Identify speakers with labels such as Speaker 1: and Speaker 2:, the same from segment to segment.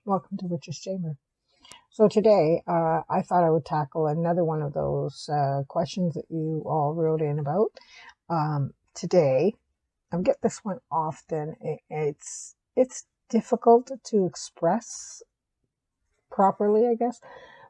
Speaker 1: Welcome to Witch's Chamber. So today, I thought I would tackle another one of those questions that you all wrote in about. Today, I get this one often. It's difficult to express properly, I guess,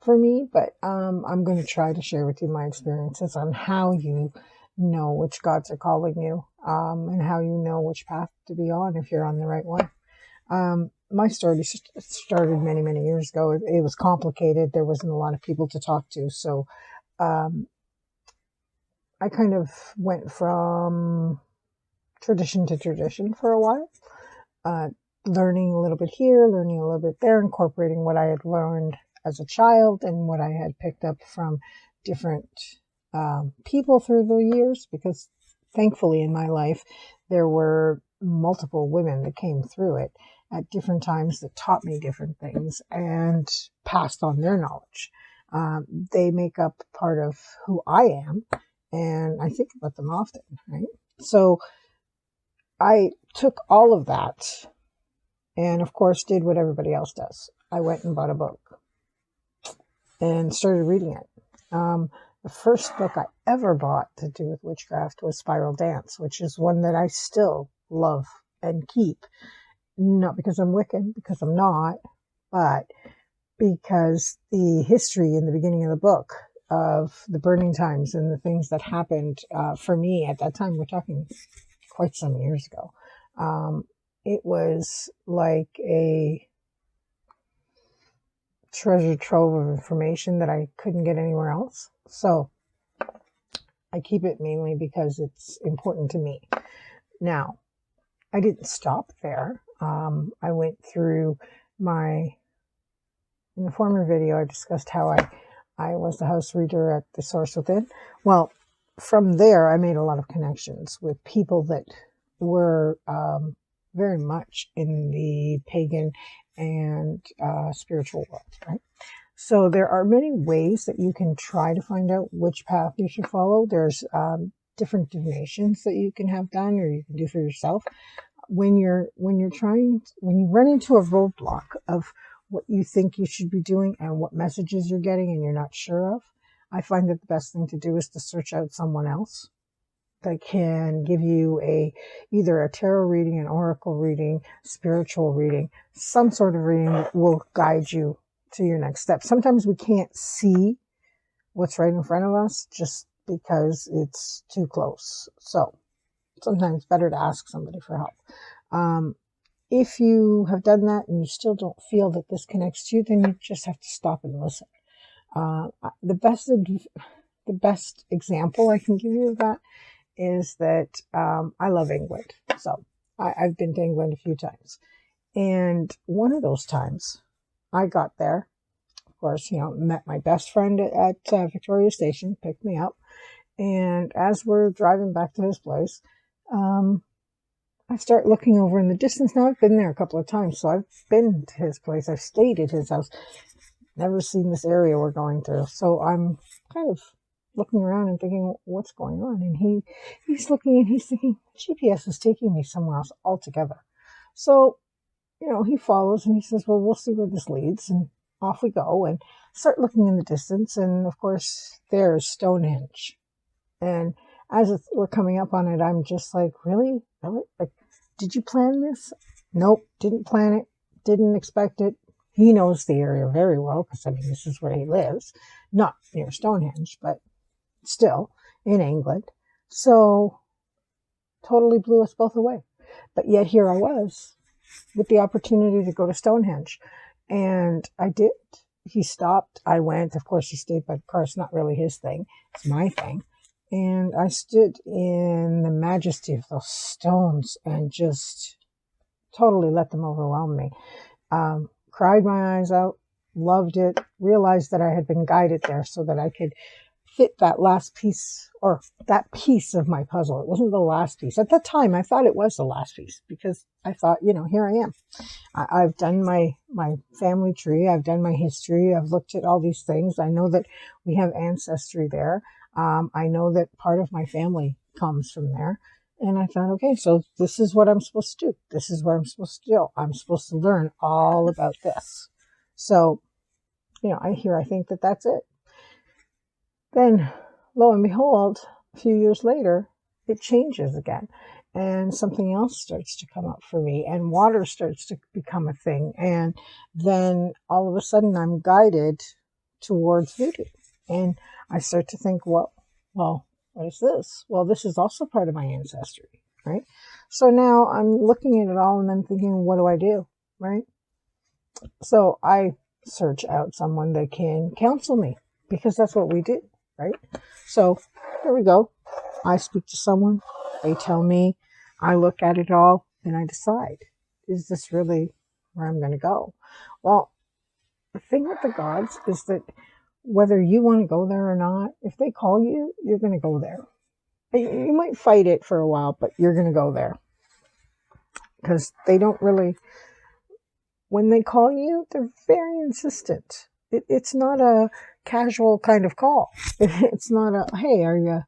Speaker 1: for me, but I'm going to try to share with you my experiences on how you know which gods are calling you, and how you know which path to be on if you're on the right one. My story started many, many years ago. It was complicated. There wasn't a lot of people to talk to. So I kind of went from tradition to tradition for a while, learning a little bit here, learning a little bit there, incorporating what I had learned as a child and what I had picked up from different people through the years, because thankfully in my life, there were multiple women that came through it at different times that taught me different things and passed on their knowledge. They make up part of who I am, and I think about them often, right? So I took all of that and, of course, did what everybody else does. I went and bought a book and started reading it. The first book I ever bought to do with witchcraft was Spiral Dance, which is one that I still love and keep. Not because I'm Wiccan, because I'm not, but because the history in the beginning of the book of the burning times and the things that happened for me at that time, we're talking quite some years ago, it was like a treasure trove of information that I couldn't get anywhere else. So I keep it mainly because it's important to me. Now, I didn't stop there. I went through in the former video, I discussed how I was the house reader at the Source Within. Well, from there, I made a lot of connections with people that were very much in the pagan and spiritual world, right? So there are many ways that you can try to find out which path you should follow. There's different divinations that you can have done or you can do for yourself. When you run into a roadblock of what you think you should be doing and what messages you're getting and you're not sure of, I find that the best thing to do is to search out someone else that can give you either a tarot reading, an oracle reading, spiritual reading, some sort of reading that will guide you to your next step. Sometimes we can't see what's right in front of us just because it's too close. So sometimes it's better to ask somebody for help. If you have done that and you still don't feel that this connects to you, then you just have to stop and listen. The best example I can give you of that is that I love England. So I've been to England a few times. And one of those times I got there, of course, met my best friend at Victoria Station, picked me up. And as we're driving back to his place, I start looking over in the distance. Now, I've been there a couple of times, so I've been to his place. I've stayed at his house. Never seen this area we're going through. So I'm kind of looking around and thinking, what's going on? And he's looking and he's thinking, GPS is taking me somewhere else altogether. So, he follows and he says, well, we'll see where this leads. And off we go and start looking in the distance. And of course, there's Stonehenge. And as we're coming up on it, I'm just like, really? Like, did you plan this? Nope, didn't plan it, didn't expect it. He knows the area very well because, this is where he lives. Not near Stonehenge, but still in England. So totally blew us both away. But yet here I was with the opportunity to go to Stonehenge. And I did. He stopped. I went. Of course, he stayed by the car. It's not really his thing. It's my thing. And I stood in the majesty of those stones and just totally let them overwhelm me. Cried my eyes out, loved it, realized that I had been guided there so that I could fit that last piece or that piece of my puzzle. It wasn't the last piece. At that time, I thought it was the last piece because I thought, here I am. I've done my family tree. I've done my history. I've looked at all these things. I know that we have ancestry there. I know that part of my family comes from there. And I thought, okay, so this is what I'm supposed to do. This is what I'm supposed to do. I'm supposed to learn all about this. So, I think that that's it. Then, lo and behold, a few years later, it changes again. And something else starts to come up for me, and water starts to become a thing. And then all of a sudden, I'm guided towards voodoo. And I start to think, well, what is this? Well, this is also part of my ancestry, right? So now I'm looking at it all and I'm thinking, what do I do, right? So I search out someone that can counsel me, because that's what we do, right? So here we go. I speak to someone, they tell me, I look at it all, and I decide, is this really where I'm going to go? Well, the thing with the gods is that whether you want to go there or not, if they call you, you're going to go there. You might fight it for a while, but you're going to go there, because they don't really, when they call you, they're very insistent. It's not a casual kind of call. It's not a, hey, are you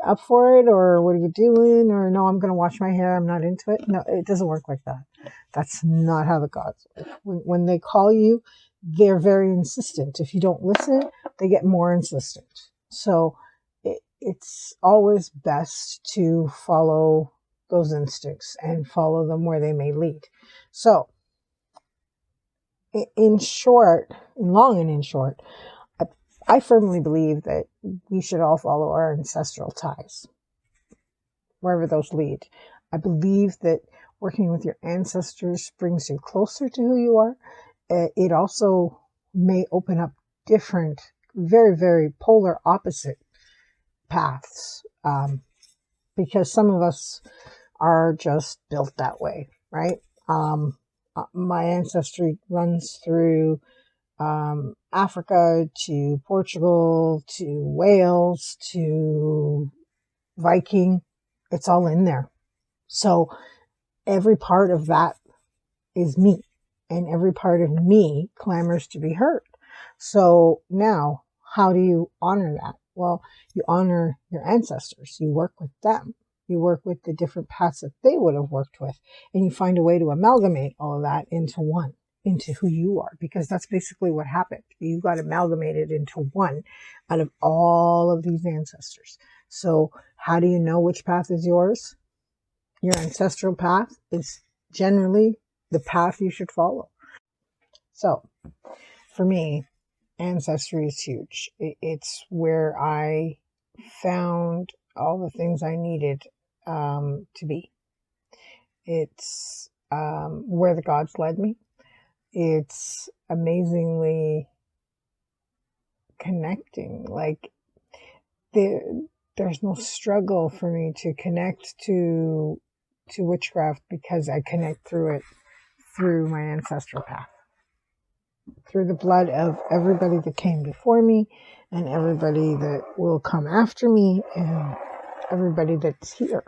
Speaker 1: up for it? Or what are you doing? Or no, I'm going to wash my hair. I'm not into it. No, it doesn't work like that. That's not how the gods work. When they call you, they're very insistent. If you don't listen, they get more insistent. So it's always best to follow those instincts and follow them where they may lead. So, in short, in long and in short, I firmly believe that we should all follow our ancestral ties, wherever those lead. I believe that working with your ancestors brings you closer to who you are. It also may open up different, very, very polar opposite paths, because some of us are just built that way, right? My ancestry runs through Africa to Portugal to Wales to Viking. It's all in there. So every part of that is me, and every part of me clamors to be heard. So now, how do you honor that? Well, you honor your ancestors. You work with them. You work with the different paths that they would have worked with, and you find a way to amalgamate all of that into one, into who you are, because that's basically what happened. You got amalgamated into one out of all of these ancestors. So how do you know which path is yours? Your ancestral path is generally the path you should follow. So for me, ancestry is huge. It's where I found all the things I needed to be. It's where the gods led me. It's amazingly connecting. Like there's no struggle for me to connect to witchcraft, because I connect through it through my ancestral path, through the blood of everybody that came before me and everybody that will come after me and everybody that's here.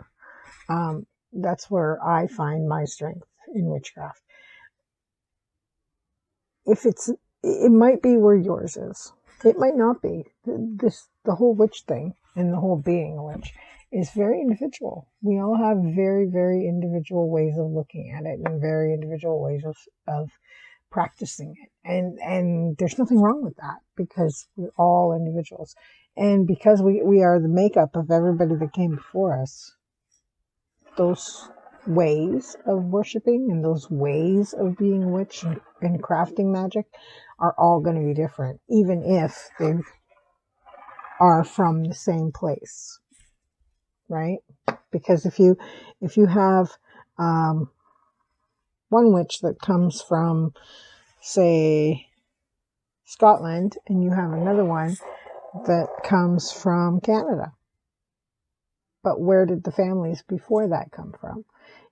Speaker 1: That's where I find my strength in witchcraft. It might be where yours is. It might not be. The whole witch thing and the whole being a witch is very individual. We all have very, very individual ways of looking at it and very individual ways of practicing it. And there's nothing wrong with that, because we're all individuals. And because we are the makeup of everybody that came before us, those ways of worshiping and those ways of being witch and crafting magic are all going to be different, even if they are from the same place, right? Because if you have one witch that comes from, say, Scotland, and you have another one that comes from Canada, but where did the families before that come from?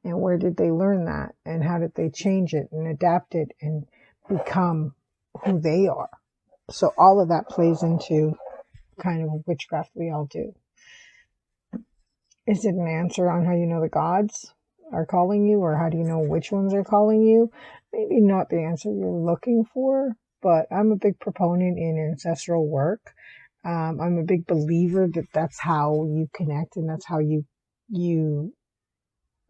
Speaker 1: And where did they learn that? And how did they change it and adapt it and become who they are? So all of that plays into kind of witchcraft we all do. Is it an answer on how you know the gods are calling you, or how do you know which ones are calling you? Maybe not the answer you're looking for, but I'm a big proponent in ancestral work. I'm a big believer that that's how you connect, and that's how you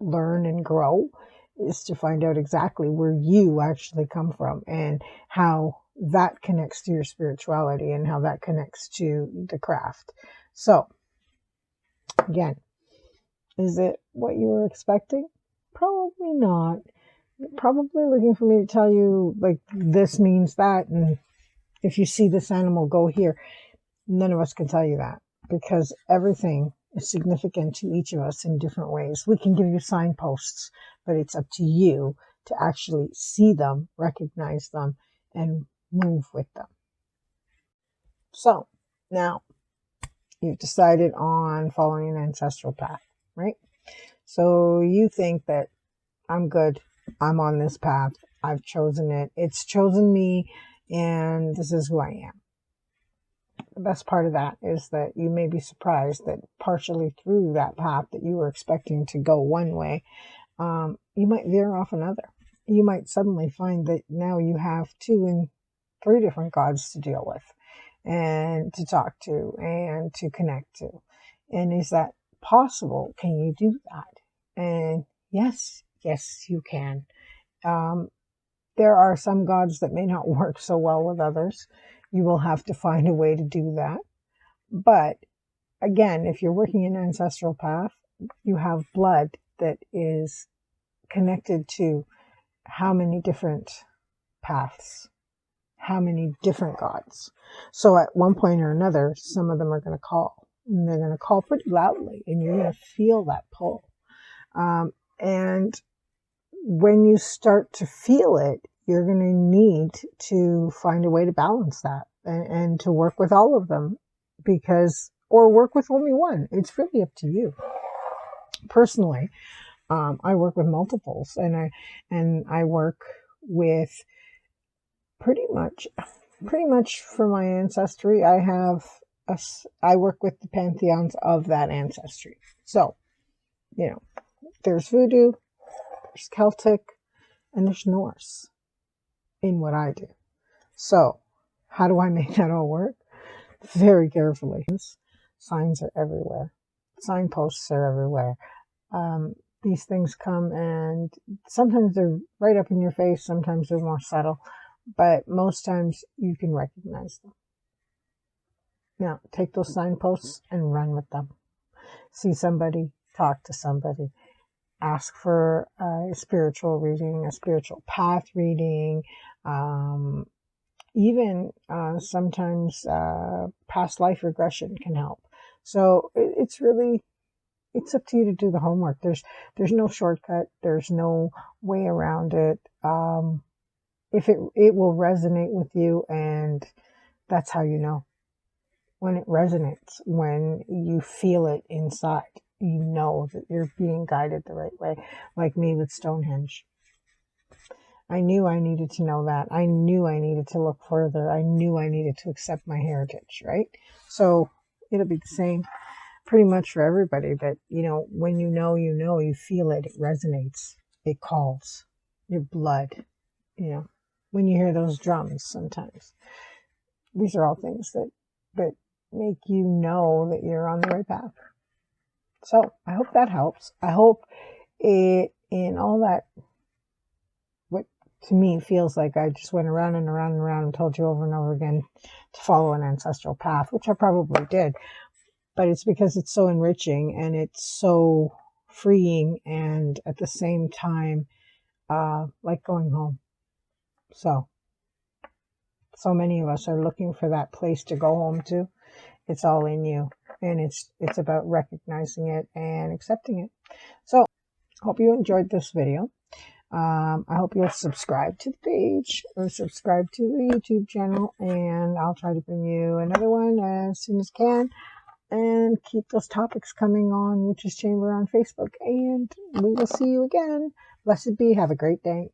Speaker 1: learn and grow is to find out exactly where you actually come from and how that connects to your spirituality and how that connects to the craft. So, again, is it what you were expecting? Probably not. You're probably looking for me to tell you, like, this means that, and if you see this animal, go here. None of us can tell you that, because everything is significant to each of us in different ways. We can give you signposts, but it's up to you to actually see them, recognize them, and move with them. So now you've decided on following an ancestral path, right? So you think that I'm good. I'm on this path. I've chosen it. It's chosen me, and this is who I am. The best part of that is that you may be surprised that partially through that path that you were expecting to go one way, you might veer off another. You might suddenly find that now you have 2 and 3 different gods to deal with and to talk to and to connect to. And is that possible? Can you do that? And yes, you can. There are some gods that may not work so well with others. You will have to find a way to do that. But again, if you're working an ancestral path, you have blood that is connected to how many different paths, how many different gods. So at one point or another, some of them are going to call, and they're going to call pretty loudly, and you're going to feel that pull. And when you start to feel it, you're going to need to find a way to balance that and to work with all of them, or work with only one. It's really up to you. Personally, I work with multiples, and I work with pretty much for my ancestry. I work with the pantheons of that ancestry. So, there's voodoo, there's Celtic, and there's Norse in what I do. So, how do I make that all work? Very carefully. Signs are everywhere. Signposts are everywhere. These things come, and sometimes they're right up in your face, sometimes they're more subtle, but most times you can recognize them. Now, take those signposts and run with them. See somebody, talk to somebody, ask for a spiritual reading, a spiritual path reading, even sometimes past life regression can help. So it's up to you to do the homework. There's no shortcut. There's no way around it. If it will resonate with you, and that's how you know. When it resonates, when you feel it inside, you know that you're being guided the right way. Like me with Stonehenge. I knew I needed to know that. I knew I needed to look further. I knew I needed to accept my heritage, right? So it'll be the same pretty much for everybody, that, when you feel it, it resonates, it calls your blood, when you hear those drums sometimes. These are all things that make you know that you're on the right path. So I hope that helps. I hope it, in all that, what to me feels like I just went around and around and around and told you over and over again to follow an ancestral path, which I probably did. But it's because it's so enriching and it's so freeing, and at the same time, like going home. So many of us are looking for that place to go home to. It's all in you, and it's about recognizing it and accepting it. So, hope you enjoyed this video. I hope you'll subscribe to the page or subscribe to the YouTube channel, and I'll try to bring you another one as soon as I can. And keep those topics coming on Witches Chamber on Facebook, and we will see you again. Blessed be. Have a great day.